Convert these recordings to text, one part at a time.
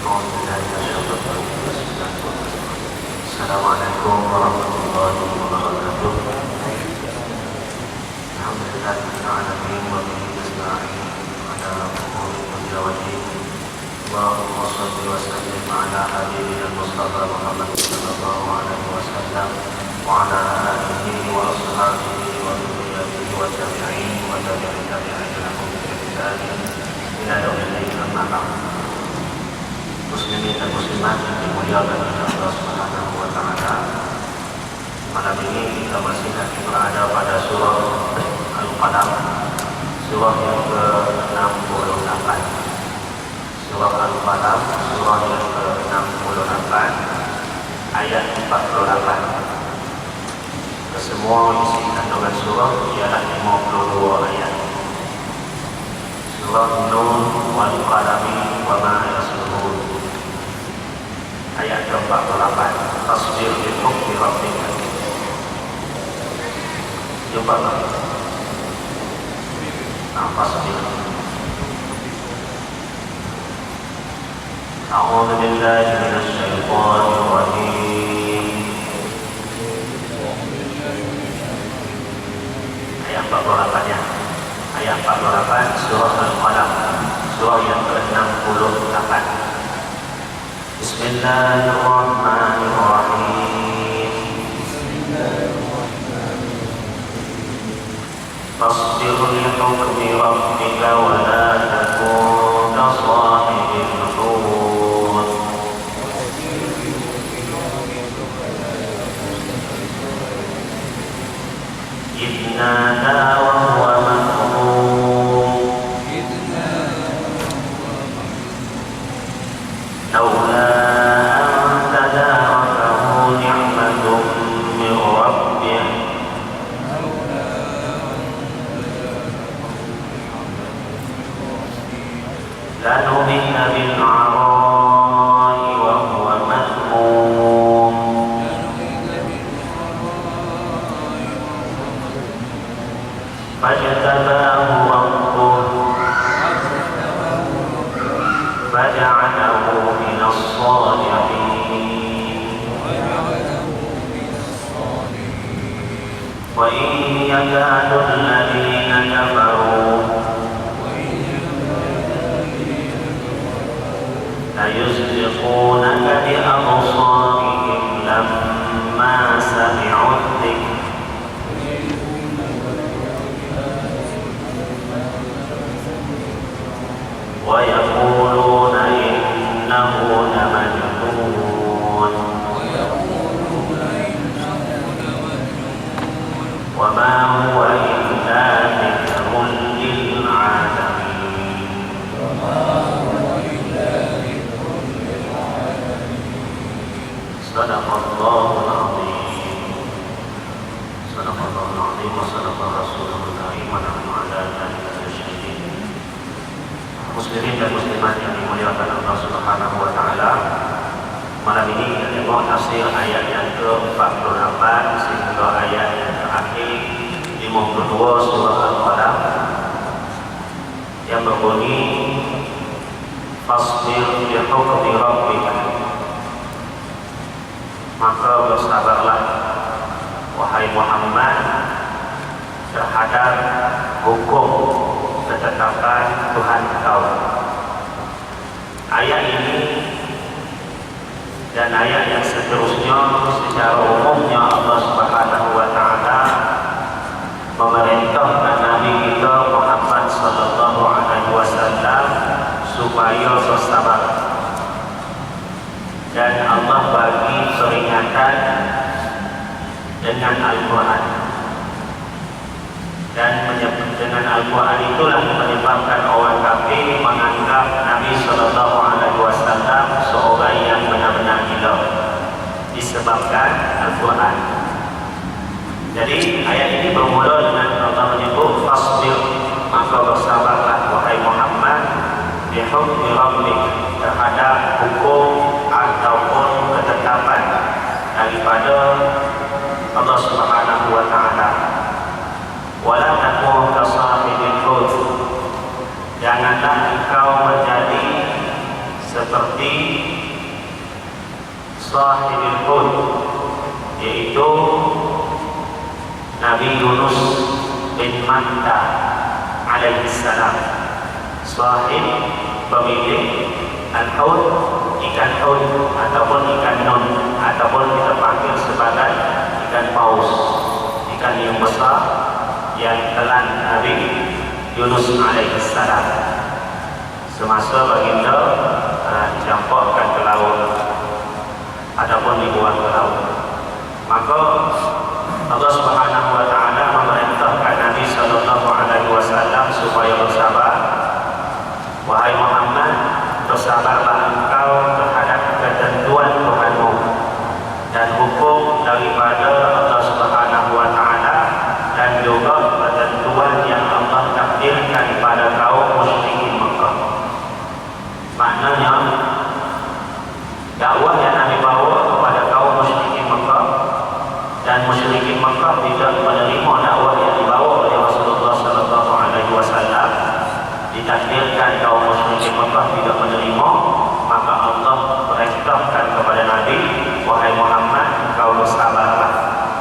Assalamualaikum warahmatullahi wabarakatuh. Alhamdulillahirabbil alamin wa bihi nasta'in ala umuri dunya waddin. Allahumma shalli wa sallim ala habibina Mustafa Muhammad sallallahu alaihi wasallam wa ala alihi wa ashabihi wa dhurriyyatihi wa tabi'in wa tabi'in lahum bi ihsan ila yaumil din. Amma ba'd. Muslimin dan muslimat yang dimuliakan oleh Allah Subhanahu wa taala. Malam ini kita masih akan berada pada surah Al-Qalam, surah yang ke-68. Surah Al-Qalam, surah yang ke-68, ayat 48. Kesemua isi kandungan surah ialah 52 ayat. Surah Nun wal qalami wa ma yasturun. Ayat ke-48. Fasbir li hukmi rabbika. Jumpa tak? Fasbir. A'udzu billahi minasy syaithanir rajim. Ayat 48 ya. Ayat 48 surah Al-Qalam, surah yang ke-68. Bismillahirrahmanirrahim. Fasbir li hukmi rabbika wa la takun ka sahibil hut. Idh nada wa huwa madhmum laula لنبذ بالعراء وهو مذموم فاجتباه ربه فجعله من الصالحين وإن يكاد الذين كفروا ليزلقونك بأبصارهم لما سمعوا الذكر ويقولون إنه لمجنون وما هو إلا ذكر للعالمين. Sadaqallahul azim. Sadaqallahul azim wa sadaqa rasulul karim wa nahnu ala dzalika syahidin. Muslimin dan muslimat yang dimuliakan Allah Subhanahu wa taala. Malam ini kita mau tafsir ayat yang ke-48 sehingga ayat yang terakhir 52 surah Al-Qalam yang berbunyi Fasbir li hukmi rabbika. Maka bersabarlah wahai Muhammad terhadap hukum ketetapan Tuhan kau. Ayat ini dan ayat yang seterusnya secara umumnya Allah Subhanahu wa taala memerintahkan Nabi kita Muhammad sallallahu alaihi wasallam supaya bersabar. Dan Allah bagi peringatan dengan Al-Quran. Dan dengan Al-Quran itulah menyebabkan orang kafir menganggap Nabi sallallahu alaihi wasallam seorang yang benar-benar gila disebabkan Al-Quran. Jadi ayat ini bermula dengan Allah menyebut Fasbir, maka bersabarlah wahai Muhammad bi hukmi rabbik, terhadap hukum ataupun ketetapan daripada Allah Subhanahu wa taala. Wala takun ka sahibil hut, janganlah engkau menjadi seperti Sahibul Hud, yaitu Nabi Yunus bin Matta alaihissalam, sahib pemilik al-Hud, ikan Hud ataupun ikan nun, ataupun kita panggil sebagai ikan paus, ikan yang besar yang telan Nabi Yunus alaihissalam semasa baginda dicampurkan ke laut ataupun dibuang ke laut. Maka Allah Subhanahu wa taala memerintahkan Nabi sallallahu alaihi wasallam supaya bersabar. Wahai Muhammad, bersabarlah engkau terhadap ketentuan Tuhanmu dan hukum daripada Allah Subhanahu wa taala, dan juga ketentuan yang Allah takdirkan pada kaum musyrikin Mekah. Maknanya dakwah yang Nabi bawa kepada kaum musyrikin Mekah, dan musyrikin Mekah tidak menerima dakwah yang dibawa oleh Rasulullah sallallahu alaihi wasallam, ditakdirkan kaum musyrikin Mekah tidak menerima, maka Allah perintahkan kepada Nabi, wahai Muhammad, engkau bersabarlah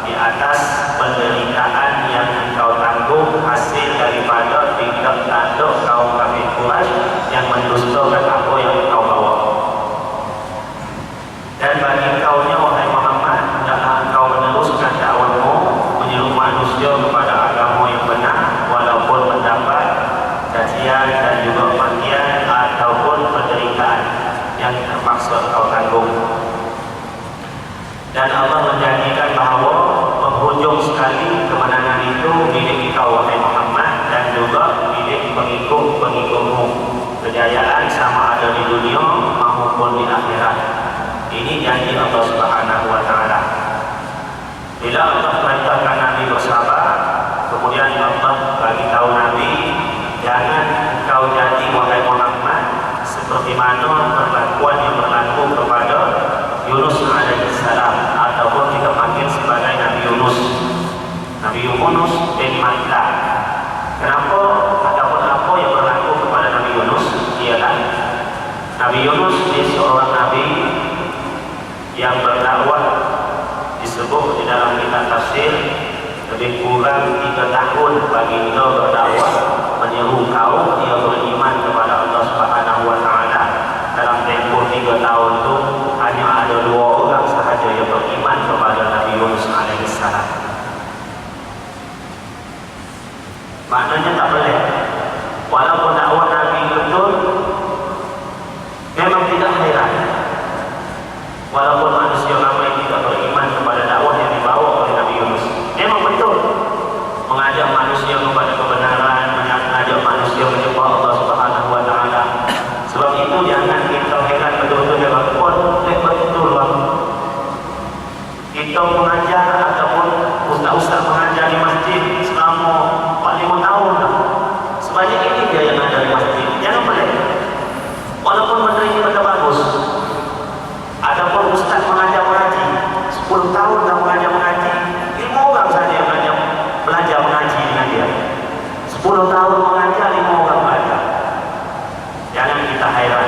di atas penderitaan yang engkau tanggung hasil daripada tindak tanduk kaum kafir Quraisy yang mendustakan apa yang engkau bawa. Dan bagi engkaunya, wahai Muhammad, hendaklah engkau meneruskan dakwahmu, menyeru manusia kepada agama yang benar, walaupun mendapat cacian dan juga makian ataupun penderitaan yang terpaksa engkau tanggung. Dan Allah menjanjikan bahawa penghujung sekali kemenangan itu milik engkau, wahai Muhammad, dan juga milik pengikut-pengikutmu. Kejayaan sama ada di dunia maupun di akhirat. Ini janji Allah Subhanahu wa taala. Bila Allah perintahkan Nabi bersabar, kemudian Allah bagi tahu Nabi, jangan engkau jadi, wahai Muhammad, seperti mana perlakuan yang berlaku kepada Yunus alaihissalam, ataupun kita panggil sebagai Nabi Yunus, Nabi Yunus bin Matta. Kenapa ataupun apa yang berlaku kepada Nabi Yunus? Ialah Nabi Yunus dia seorang Nabi yang berdakwah, disebut di dalam kitab tafsir lebih kurang 3 tahun baginda berdakwah, menyeru kaum dia beriman kepada Allah Subhanahu wa taala. Dalam tempoh 3 tahun itu hanya ada 2 orang sahaja yang beriman kepada Nabi Yunus alaihissalam. Maknanya tak boleh, walaupun dakwah Nabi betul, memang tidak heran walaupun manusia ramai tidak beriman kepada dakwah yang dibawa oleh Nabi Yunus. Memang betul mengajak manusia kepada kebenaran, mengajak manusia menyembah Allah Subhanahu wa taala. Sebab itu jangan kita heran betul-betul dia berkon betul lah. Kita mengajar ataupun ustaz-ustaz mengajar di masjid selama 45 tahun dah. Sebanyak ini dia yang ada di masjid. Jangan boleh. Walaupun menerima benda bagus. Adapun ustaz mengajar mengaji 10 tahun dah mengajar 5 orang saja yang belajar mengaji dengan dia. 10 tahun mengajar, 5 orang belajar. Jangan kita heran,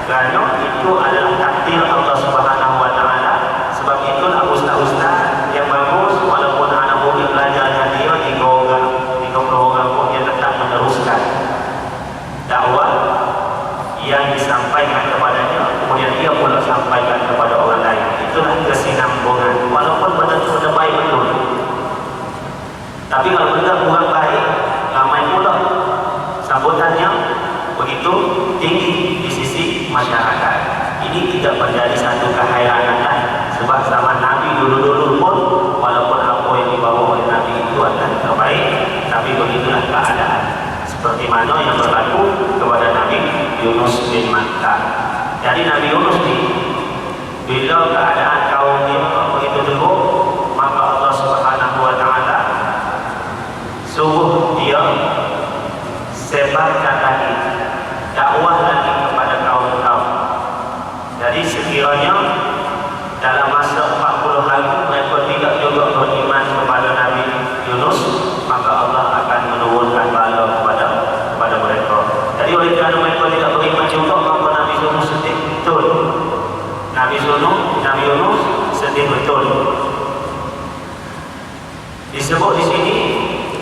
kerana itu adalah takdir Allah Subhanahu wa taala. Sebab itulah ustaz-ustaz yang bagus, walaupun anak murid belajar dengan dia 3 orang pun dia tetap meneruskan dakwah yang disampaikan kepadanya, kemudian dia pula sampaikan kepada orang lain. Itulah kesinambungan, walaupun benda baik betul. Tapi kalau benda kurang baik, ramai pula sambutannya begitu tinggi di sisi masyarakat. Ini tidak menjadi satu keheranan, sebab zaman Nabi dulu-dulu pun walaupun apa yang dibawa oleh Nabi itu adalah terbaik, tapi begitulah keadaan seperti mana yang berlaku kepada Nabi Yunus bin Matta. Jadi Nabi Yunus ini, bila keadaan kaumnya begitu teruk, maka Allah Subhanahu wa taala suruh dia sebarkan lagi, dakwah lagi kepada kaum-kaum. Jadi sekiranya dalam masa 40 hari mereka tidak juga beriman kepada Nabi Yunus, maka Allah akan menurunkan bala kepada mereka. Jadi oleh kerana mereka tidak beriman juga, maka Nabi Yunus betul Nabi Yunus sedih betul. Disebut di sini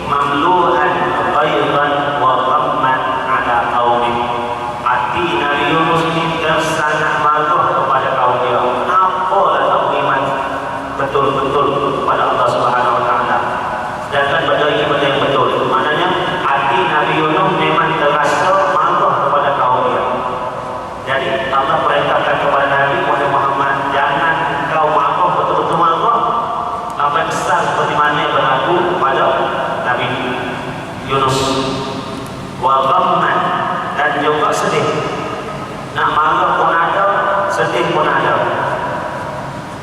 mamlu'an ghairan wa ghamman ala qaumi. Hati Nabi Yunus ini sangat marah kepada kaum dia. Apalah tak beriman betul-betul kepada Allah Subhanahu wa taala. Sedangkan benda ini benda yang betul. Maknanya hati Nabi Yunus memang terasa marah kepada kaum dia. Jadi Allah perintahkan kepada Nabi Muhammad, jangan engkau marah betul-betul marah sampai besar seperti mana yang berlaku pada Nabi Yunus. Wa ghamman, dan juga sedih. Nak marah pun ada, sedih pun ada.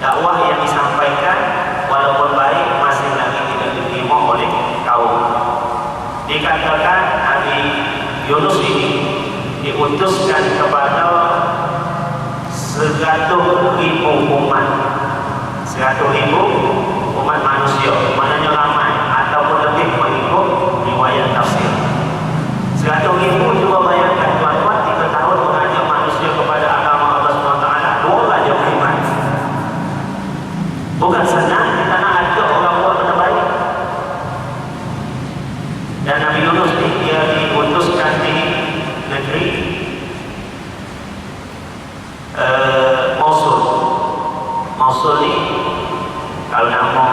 Dakwah yang disampaikan walaupun baik masih lagi tidak diterima oleh kaum. Dikatakan Nabi Yunus ini diutuskan kepada 100,000 umat. 100,000 umat manusia, maknanya ramai ataupun lebih mengikut riwayat tafsir. 100,000 juga bayangkan tuan-tuan 3 tahun mengajak manusia kepada agama Allah SWT, 2 raja beriman. Bukan senang kita nak ajak orang buat benda baik. Dan Nabi Yunus ni dia diutuskan di negeri Mosul. Mosul ni kalau nama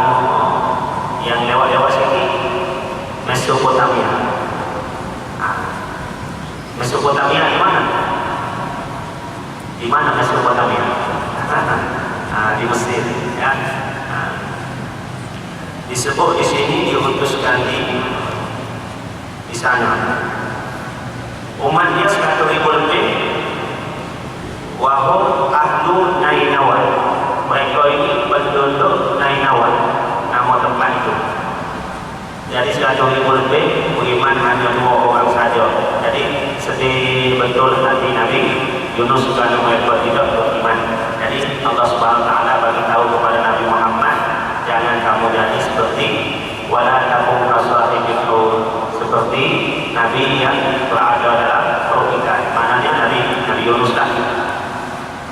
yang lewat-lewat sini Mesopotamia. Mesopotamia di mana? Di mana Mesopotamia? Di Mesir, ya. Disebut di sini diutuskan di sana. Umat dia 100,000 lebih. Wahum ahlu Nainawa. Mereka ini penduduk Nainawa, nama tempat itu. Jadi 100,000 lebih, beriman hanya 2 orang saja. Jadi sedih betul hati Nabi Yunus kerana mereka tidak beriman. Jadi Allah Subhanahu wa taala bagi tahu kepada Nabi Muhammad, jangan kamu jadi seperti wala takum kasahibil hud, seperti Nabi yang berada dalam perahu ikan. Maknanya Nabi Yunus lah.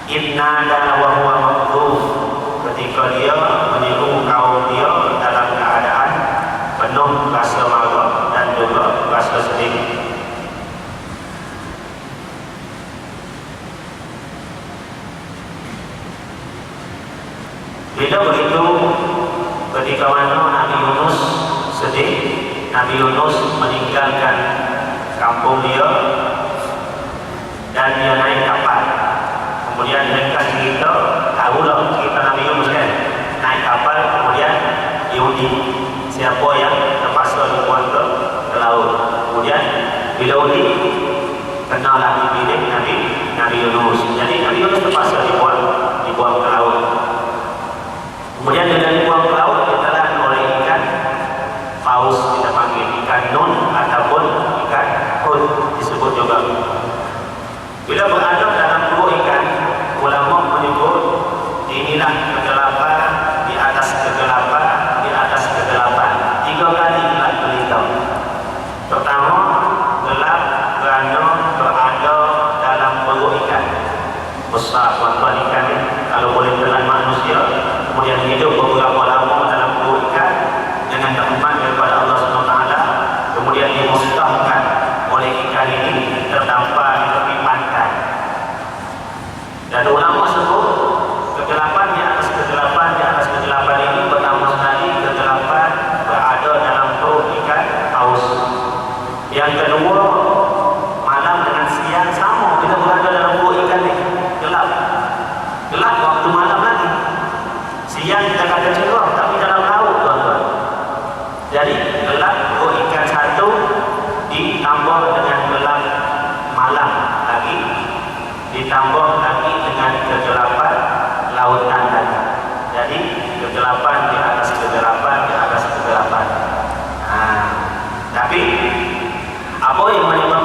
Innada wa huwa makhdhuf, ketika dia menyeru kaum dia dalam keadaan penuh rasa marah dan juga rasa sedih. Bila begitu, ketika mana Nabi Yunus sedih, Nabi Yunus meninggalkan kampung dia dan dia naik kapal. Kemudian mereka cerita, tahulah cerita Nabi Yunus kan, naik kapal, kemudian Yahudi siapa yang terpaksa dibuang ke laut. Kemudian bila Yahudi kenal lagi bilik Nabi Yunus. Jadi Nabi Yunus terpaksa dibuang ke laut. Kemudian bila dibuang ke laut, ditelan oleh ikan paus, kita panggil ikan nun ataupun ikan hud disebut juga. Bila berada dalam perut ikan, ulama menyebut inilah kegelapan di atas kegelapan di atas kegelapan. 3 kali gelap gulita. Pertama, gelap kerana berada dalam perut ikan. Besar tuan-tuan ikan ni, kalau boleh telan manusia, kemudian hidup beberapa lama dalam perut ikan dengan rahmat daripada Allah SWT, kemudian dimusnahkan oleh ikan ini terdampar di tepi pantai. Dan ulama sebut kegelapan di atas kegelapan di atas kegelapan ini pertama sekali kegelapan berada dalam perut ikan paus. Yang kedua, malam dengan siang sama, kita berada dalam perut ikan ni gelap. Gelap waktu malam lagi. Siang kita kata cerah, tapi dalam laut tuan-tuan. Jadi gelap perut ikan satu ditambah dengan gelap malam lagi, ditambah lagi dengan kegelapan lautan tadi. Jadi kegelapan di atas kegelapan di atas kegelapan. Tapi apa yang menyebabkan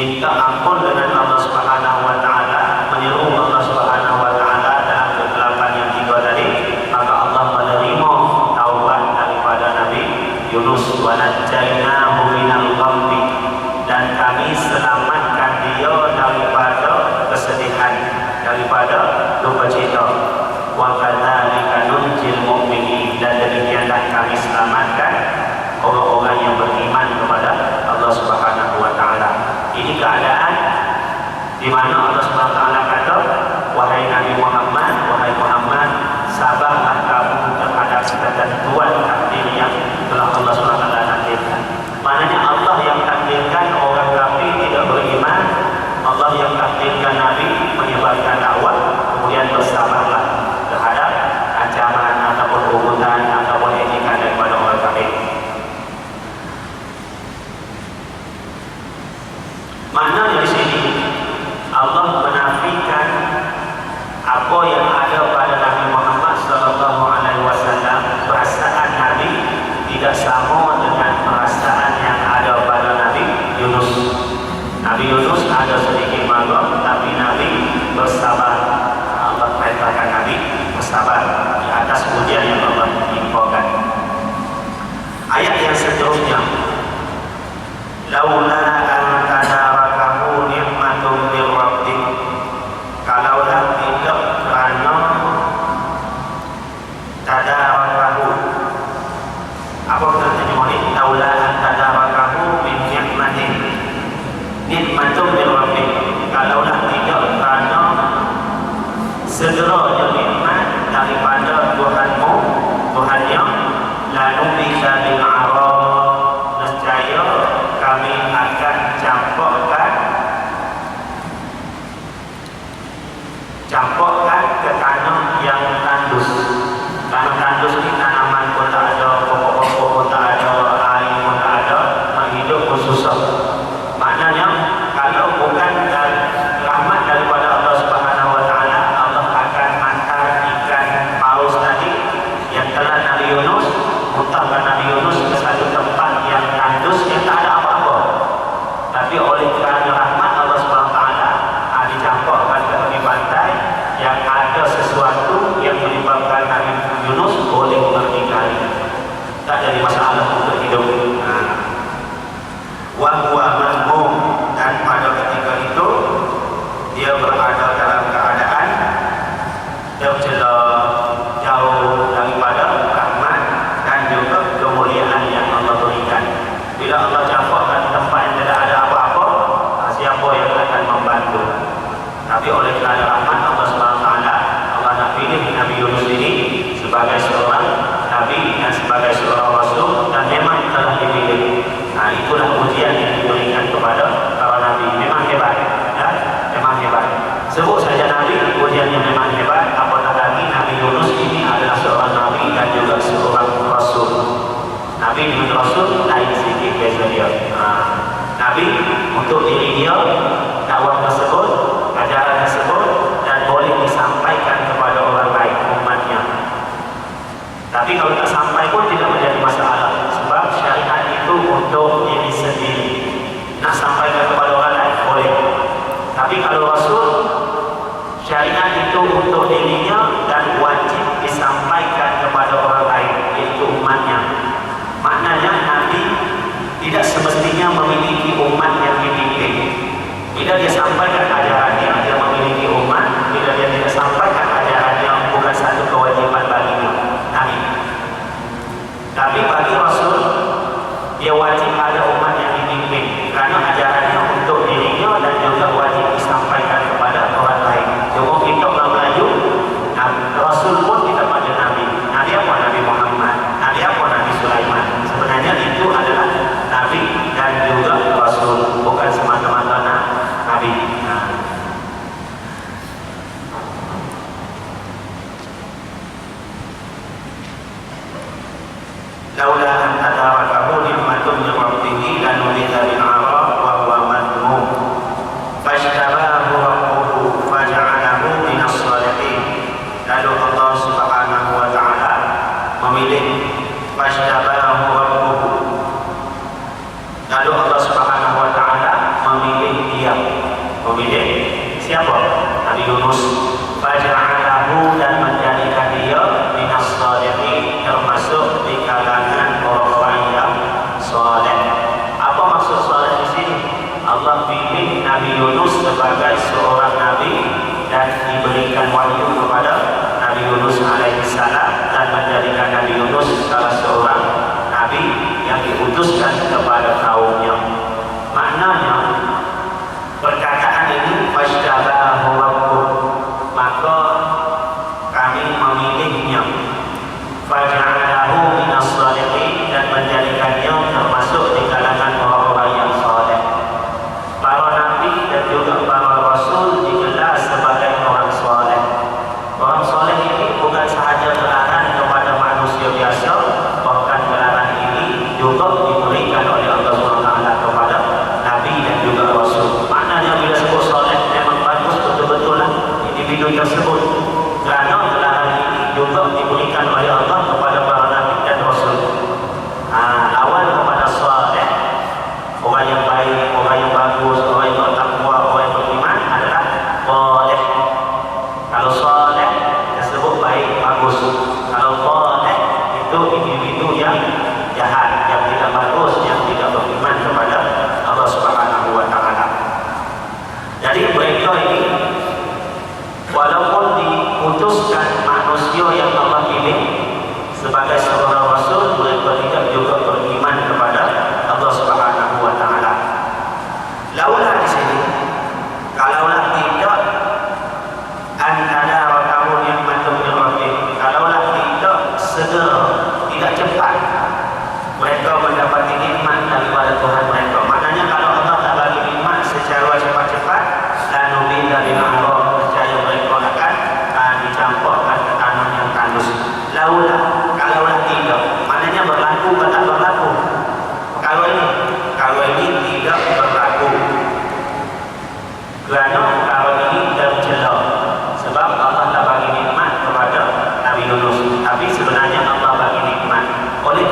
minta ampun dengan Allah Subhanahu wa taala, menyeru Allah Subhanahu wa taala dalam kegelapan yang tiga tadi, maka Allah menerima taubat daripada Nabi Yunus. Wa najjaynahu minal ghammi, dan kami selamatkan dia daripada kesedihan, daripada duka cita. Wa kadzalika nunjil mu'minin, dan demikianlah kami selamatkan orang-orang yang beriman kepada Allah Subhanahu wa taala. Ini keadaan di mana Allah Subhanahu wa taala kata, wahai Nabi Muhammad, wahai Muhammad, sabarlah kamu terhadap ketentuan takdir yang telah Allah Subhanahu wa taala takdirkan. Maknanya Allah yang takdirkan orang kafir tidak beriman, Allah yang takdirkan Nabi menyebarkan dakwah, kemudian bersabarlah terhadap ancaman ataupun hukuman ataupun ejekan daripada orang kafir. Maknanya di sini Allah menafikan apa yang ada pada Nabi Muhammad sallallahu alaihi wasallam. Perasaan Nabi tidak sama dengan perasaan yang ada pada Nabi Yunus. Nabi Yunus ada sedikit malu, tapi Nabi bersabar. Allah perintahkan Nabi bersabar di atas ujian yang Allah timpakan. Ayat yang seterusnya, laula an tadarakahu ni'matun min rabbik, kalaulah tidak kerana tadarakahu, apa artinya ini? Laula an tadarakahu min ni'matin, nikmatun min rabbik, kalaulah tidak kerana segera nikmat daripada Tuhanmu, Tuhannya, lalu bisa bil arab, nescaya kami akan campurkan ke tanah yang tandus. Tanah tandus ini tanaman pun tak ada, pokok-pokok pun tak ada, air pun tak ada, hidup pun susah. Maknanya kalau bukan rahmat daripada Allah Subhanahu wa taala, Allah akan hantar ikan paus tadi yang telan Nabi Yunus, muntahkan Nabi Yunus ke satu tempat yang tandus yang tak ada apa-apa. Tapi oleh kerana rahmat Allah Subhanahu wa taala, dicampurkan ke tepi pantai yang ada sesuatu yang menyebabkan Nabi Yunus boleh berdikari, tak jadi masalah untuk hidup. Wa huwa mahmum, dan pada ketika itu dia berada dalam keadaan tercela, jauh daripada rahmat dan juga kemuliaan yang Allah berikan. Bila Allah campurkan tempat yang tidak ada apa-apa, siapa yang akan membantu? Tapi oleh kerana rahmat Allah SWT, Allah nak pilih Nabi Yunus ini sebagai seorang Nabi dan sebagai seorang Rasul, dan memang telah dipilih. Nah, itulah ujian yang diberikan kepada para Nabi. Memang hebat, ya? Memang hebat. Sebut saja Nabi, ujiannya memang hebat. Apatah lagi Nabi Yunus ini adalah seorang Nabi dan juga seorang Rasul. Nabi dengan Rasul lain sedikit beza dia. Nabi untuk diri dia, dakwah tersebut, ajaran tersebut, dan boleh disampaikan kepada orang lain, umatnya. Tapi kalau tak sampai pun tidak menjadi masalah, sebab syariat itu untuk diri sendiri. Nak sampaikan kepada orang lain boleh. Tapi kalau Rasul, syariat itu untuk dirinya dan wajib disampaikan kepada orang lain, iaitu umatnya. Maknanya Nabi tidak semestinya memiliki umat yang dipimpin. Bila dia sampaikan ajarannya, dia memiliki umat. Bila dia tidak sampaikan ajarannya, bukan satu kewajiban baginya. Nabi. Tapi bagi Rasul, dia wajib ada umat yang dipimpin, kerana ajarannya untuk dirinya dan juga wajib disampaikan kepada orang lain. Cuma kita orang Melayu, Rasul pun kita pada Nabi. Nabi apa? Nabi Muhammad. Nabi apa? Nabi Sulaiman. Sebenarnya itu adalah Nabi dan juga Rasul, bukan semata-mata Nabi. Laula an tadarakahu ni'matun min rabbih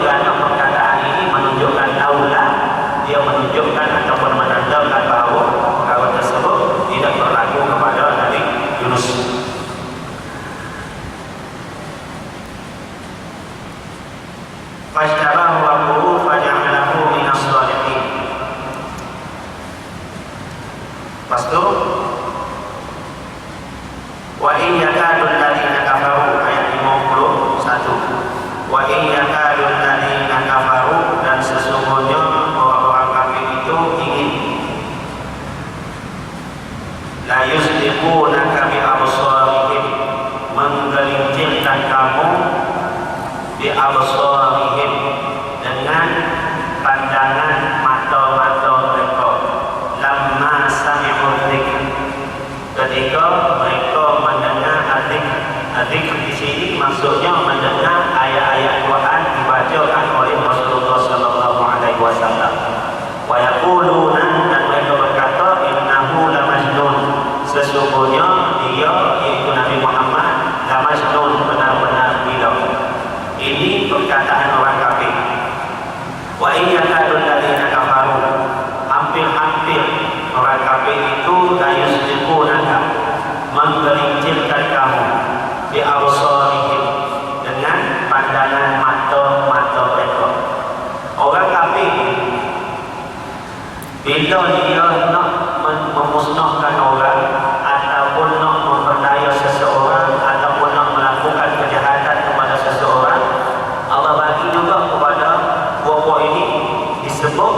kerana perkataan ini menunjukkan taulah, dia menunjukkan ataupun menandakan bahawa perkara tersebut tidak berlaku kepada Nabi Yunus. Fajtarahu rabbuhu faja'alahu minas shalihin. Lepas tu wa in yakadul ladina kafaru, ayat 51. Wa in yakadul ladina kafaru, dan sesungguhnya orang-orang kafir itu ingin la yusliqunaka bi absarihim, menggelincirkan kamu bi absarihim, dengan pandangan mata-mata mereka. Lamma sami'u dzikr, ketika mereka mendengar dzikr di sini maksudnya mendengar ayat-ayat Quran dibacakan oleh Rasulullah sallallahu alaihi wasallam. Wa yaquluna, dan mereka berkata, innahu la majnun, sesungguhnya dia iaitu Nabi Muhammad la majnun, benar-benar gila. Ini perkataan orang kafir. Wa in yakadul ladina kafaru, hampir-hampir orang kafir itu la yusliqunaka, menggelincirkan kamu bi absarihim, dengan pandangan mata-mata mereka. Orang kafir bila dia nak memusnahkan orang ataupun nak memperdaya seseorang ataupun nak melakukan kejahatan kepada seseorang, Allah bagi juga kepada buah-buah ini disebut,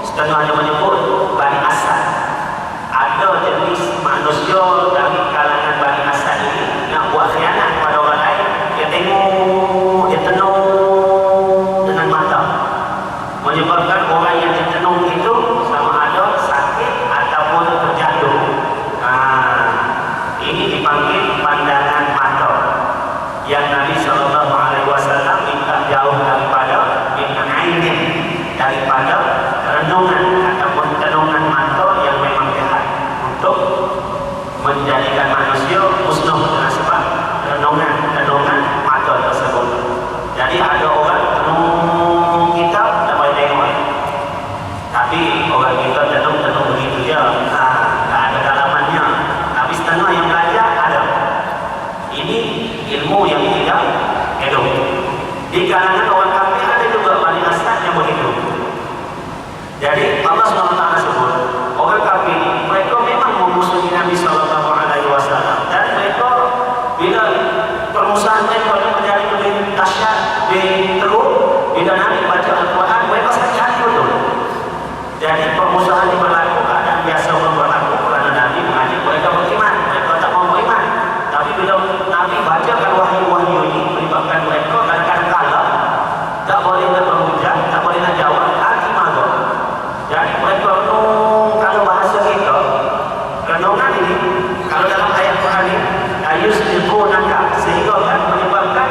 setengahnya menyebut Bani Asad. Ada jenis manusia dari kalangan Bani Asad ini nak buat khianat kepada orang lain. Dia tengok, dia tenung dengan mata, menyebabkan orang yang ditenung itu sama ada sakit ataupun terjatuh. Ini dipanggil pandangan mata, yang Nabi SAW minta jauh daripada ainin, daripada renungan ataupun tenungan mata yang memang jahat, untuk menjadikan manusia musnah dengan sebab renungan mata tersebut. Jadi ada orang tenung kitab tak boleh tengok, tapi orang kita tenung begitu je, tak ada dalamannya. Tapi setengah yang belajar ada. Ini ilmu yang tidak hidup. Di kalangan orang kafir ada juga Bani Asad yang begitu. Jadi Allah SWT sebut orang kafir mereka memang memusuhi Nabi SAW, dan mereka bila permusuhan mereka menjadi lebih dahsyat, lebih teruk, bila Nabi baca Al-Quran mereka sakit hati betul. Jadi permusuhan ini berlaku, keadaan biasa berlaku kerana Nabi mengajak mereka beriman, mereka tak mau beriman. Tapi bila Nabi bacakan wahyu-wahyu ini menyebabkan mereka kadang-kadang kalah, tak boleh nak berhujah, tak boleh nak jawab, hati marah. Jadi mereka kalau bahasa kita, renungan ini kalau dalam ayat Quran ini ayusliqunaka, sehingga kan menyebabkan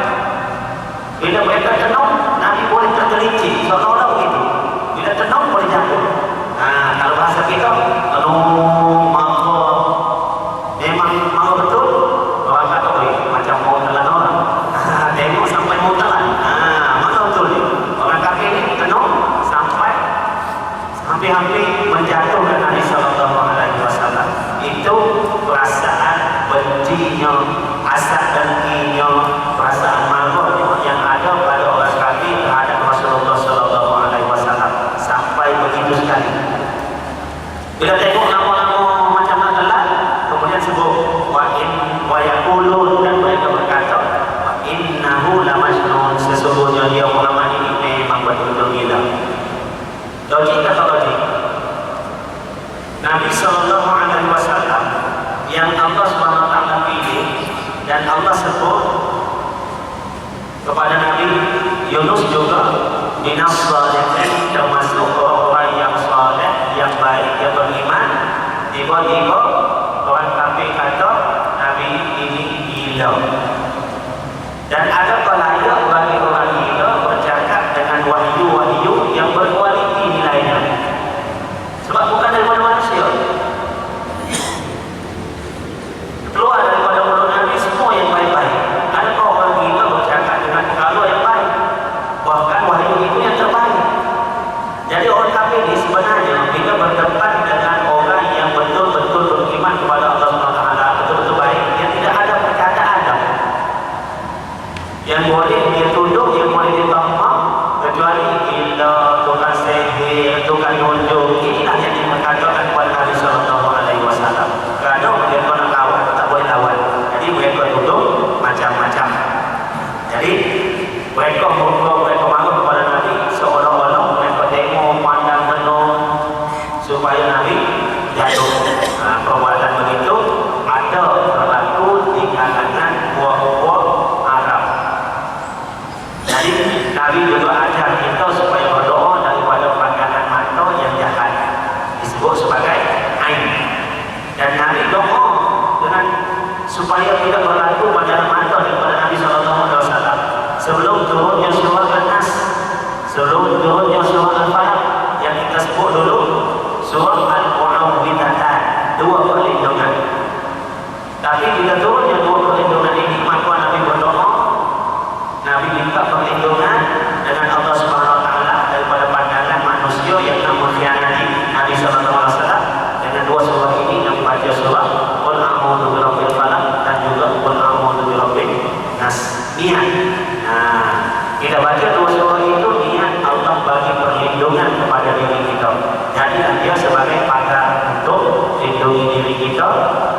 bila mereka tenung Nabi boleh tergelincir, seolah-olah begitu. Bila tenung boleh jatuh. Kalau bahasa kita tenung marah, memang marah betul, orang kata macam mau telan orang. Tengok sampai mau telan. Marah betul ni. Orang kafir ini tenung sampai hampir-hampir menjatuhkan Nabi SAW. Itu perasaan bencinya, hasad dengkinya, perasaan marahnya yang ada pada orang kafir terhadap Rasulullah SAW, sampai begitu sekali. Bila tengok nama-nama macam nak telan, kemudian sebut wa yaqulun, dan mereka berkata wa innahu la majnun, sesungguhnya dia Muhammad ini memang betul-betul gila. Logik atau logik? ini sebenarnya kita berdepan dengan orang yang betul-betul beriman kepada Allah SWT, betul-betul baik, yang tidak ada perkataan yang boleh dia tuduh, yang boleh dia tampang, kecuali kita tukang sihir, tukang nunjuk. Inilah yang dikatakan kepada Nabi SAW. Kerana mereka nak lawan, tak boleh lawan. Jadi mereka tuduh macam-macam. Jadi mereka marah kepada Nabi seolah-olah mereka tengok pandang penuh supaya Nabi jatuh. Perbuatan begitu ada berlaku di kalangan buah-buah Arab. Jadi Nabi juga ajar kita supaya berdoa daripada pandangan mata yang jahat, disebut sebagai ain. Dan Nabi doa dengan supaya tidak berlaku pandangan mata daripada Nabi SAW sebelum turunnya surah An-Nas, sebelum turunnya surah Al-Falaq yang kita sebut dulu surah Al-Mu'awwidhatan, dua perlindungan. Tapi bila turunnya dua perlindungan ini, maka Nabi berdoa, Nabi minta perlindungan dengan Allah SWT daripada pandangan manusia yang nak mengkhianati Nabi SAW. Dengan dua surah ini yang baca surah Qul a'udzu birabbil falaq dan juga Qul a'udzu birabbin nas. Niat. Kita baca dua surah itu, niat Allah bagi perlindungan kepada diri kita. Jadi dia sebagai pagar untuk lindungi diri kita.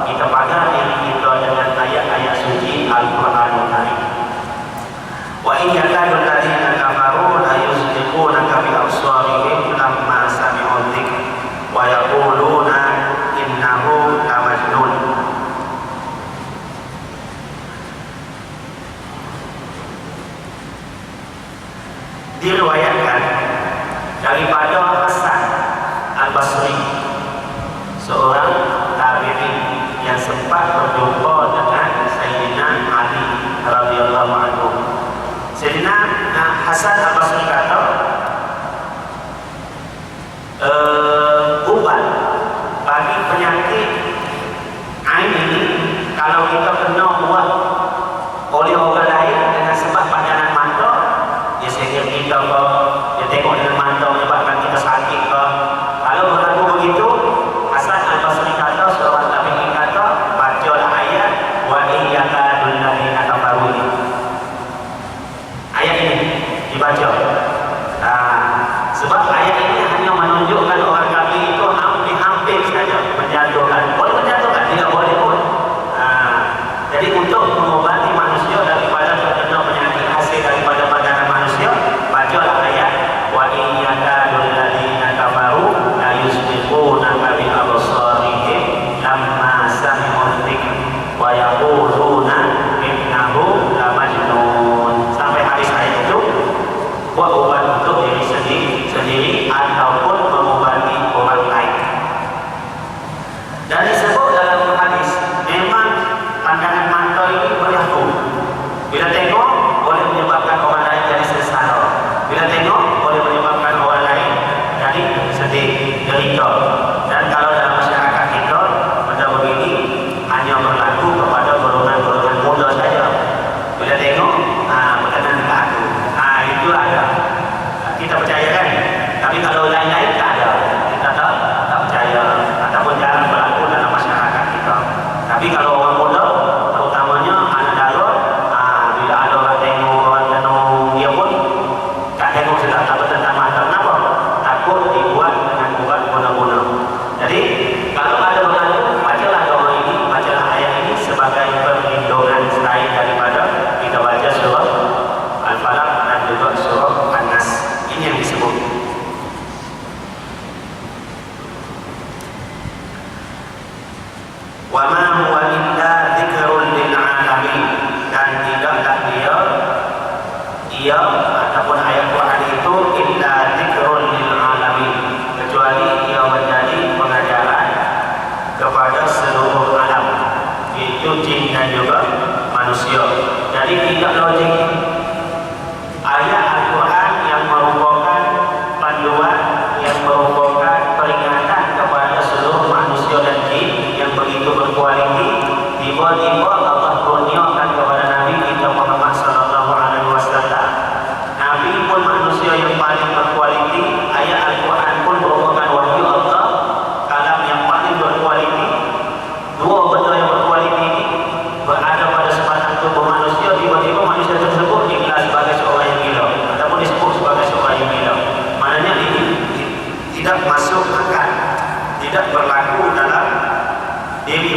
Kita pagar diri kita dengan ayat-ayat suci Al-Quranul Karim. Wa in yakadu alladziina kafaru la yusbiqunaka bi absarihim lamma sami'u dzikr wa yaquluna innahu lamajnun. Diriwayatkan daripada Hasan Al-Basri, seorang tabi'in yang sempat berjumpa dengan Sayyidina Ali radhiyallahu anhu. Sayyidina Hasan Al-Basri kata, ubat bagi penyakit ain ini kalau kita kena buat oleh orang lain dengan sebab pandangan mata, dia sihir kita ke, dia tengok dengan mata menyebabkan kita sakit ke. Kalau berlaku begitu, Hasan Al-Basri kata, seorang tabi'in kata, bacalah ayat wa iyyakadul ladzina kafaru. Ayat ini dibaca. Sebab ayat ini hanya menunjukkan orang kafir itu hampir saja menjatuhkan. Boleh menjatuhkan, tidak boleh pun. Jadi untuk mengobati manusia daripada terkena penyakit hasil daripada pandangan manusia, bacalah ayat wa iyyakadul ladzina kafaru la yusbiqunaka bi absarihim lamma sami'u dzikr wa yaquluna innahu lamajnun. Sampai habis ayat itu, buat ubat untuk diri sendiri ataupun mengobati orang lain. Dan disebut dalam hadis, memang pandangan mata ini berlaku. Bila tengok boleh menyebabkan orang lain jadi sengsara. Bila tengok boleh menyebabkan orang lain jadi sedih, derita. Dan kalau dalam masyarakat kita benda begini hanya berlaku kepada golongan-golongan muda saja. Bila tengok berkenan dekat aku, itu ada. Kita percaya kan? Tapi kalau lain-lain tak ada, kita tak percaya ataupun jarang berlaku dalam masyarakat kita. Tapi kalau orang muda, terutamanya anak dara, bila ada orang tengok orang tenung, dia pun tak tengok sudah tak bertentang mata. Kenapa? Takut dibuat dengan ubat guna-guna. Jadi kalau ada berlaku, bacalah doa ini, bacalah ayat ini sebagai perlindungan selain daripada kita baca surah Al-Falaq dan juga surah An-Nas. Ini yang disebut.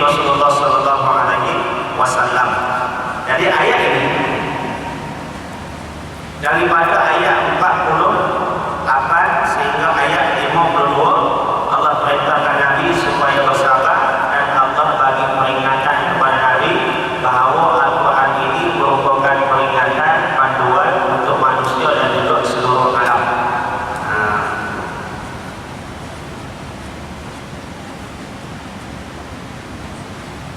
Rasulullah Sallallahu Alaihi Wasallam. Jadi ayat ini daripada ayat 48 sehingga ayat 52 Allah perintahkan Nabi supaya bersabar, dan Allah bagi peringatan kepada Nabi bahawa Al-Quran ini merupakan peringatan panduan untuk manusia dan juga seluruh alam.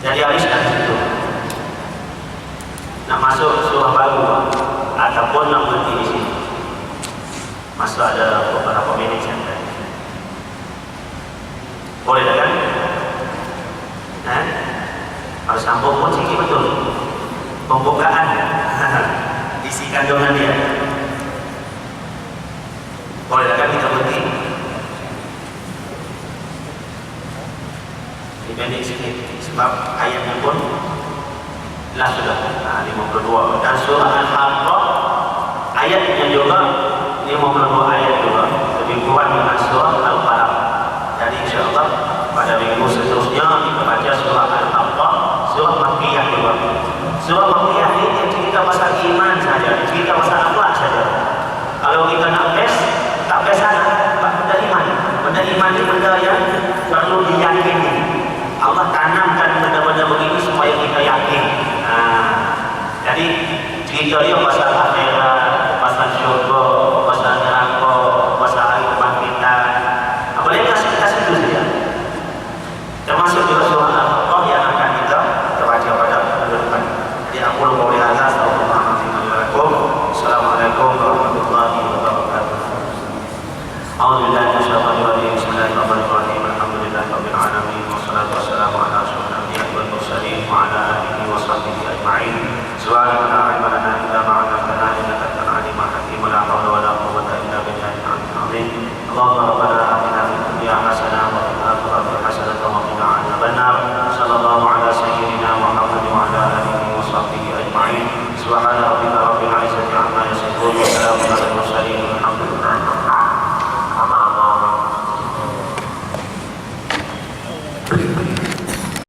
Jadi habis dari situ nak masuk surah baru ataupun nak berhenti di sini. Masuk ada beberapa minit saja. Boleh tak kan? Harus sambung pun sikit betul. Pembukaan isi kandungan dia. Boleh tak kan kita berhenti? Dibanding sikit sebab ayatnya pun lah sudah 52 dan surah Al-Haqqah ayatnya juga 52 ayat juga lebih kuat dengan surah Al-Falaq. Jadi insyaAllah pada minggu seterusnya kita baca surah Al-Haqqah, surah Makkiyah juga. Surah Makkiyah ini cerita pasal iman saja, cerita pasal akhlak saja. Kalau kita nak tak best sana benda iman. Benda iman ini benda yang perlu diyakini. Allah tanamkan benda-benda begini supaya kita yakin. Jadi cerita dia pasal akhirat, pasal syurga, pasal neraka, pasal hari kebangkitan. Boleh kasih itu saja. Termasuk juga surah Al-Haqqah yang akan kita baca pada minggu depan. Jadi aku lupa oleh Allah. Assalamualaikum warahmatullahi wabarakatuh. A'udzubillahi minasyaitonir rajim. Bismillahirrahmanirrahim. Alhamdulillahirabbil alamin. Wassalatu wassalamu ala asyrofil anbiya'i wal mursalin wa ala alihi wa sahbihi ajma'in. Subhanaka la ilma lana illa ma 'allamtana innaka antal alimul hakim. La haula wa la quwwata illa billahil aliyyil azim. Allahumma rabbana atina fid dunya hasanah wa fil akhirati hasanah wa qina adzabannar. Sallallahu ala sayyidina Muhammad wa ala alihi wa sahbihi ajma'in. Subhana rabbika rabbil izzati amma yasifun wa salamun alal mursalin. Alhamdulillah.